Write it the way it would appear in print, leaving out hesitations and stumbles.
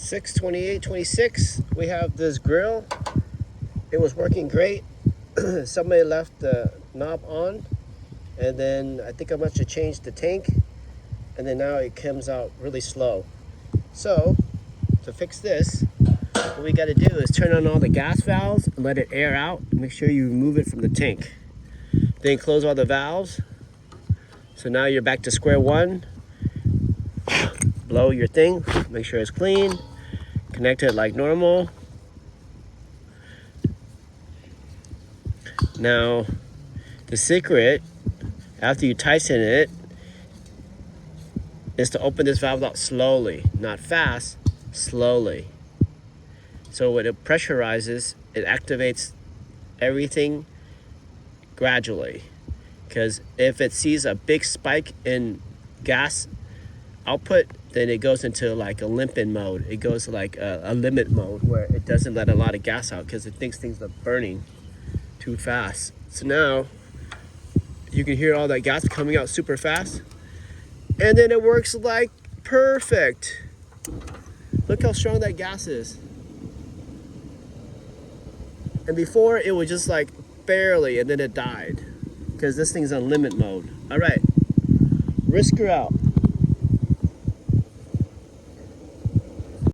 6/28/26. We have this grill. It was working great. Somebody left the knob on, and then I think I must have changed the tank, and then now it comes out really slow. So to fix this, what we got to do is turn on all the gas valves and let it air out. Make sure you remove it from the tank. Then close all the valves. So now you're back to square one. Blow your thing, make sure it's clean. Connect it like normal. Now, the secret, after you tighten it, is to open this valve out slowly, not fast, slowly. So when it pressurizes, it activates everything gradually. Because if it sees a big spike in gas output, then it goes into like a limping mode. It goes to like a limit mode where it doesn't let a lot of gas out because it thinks things are burning too fast. So now you can hear all that gas coming out super fast, and then it works like perfect. Look how strong that gas is. And before it was just like barely, and then it died because this thing's on limit mode. All right, Risker out.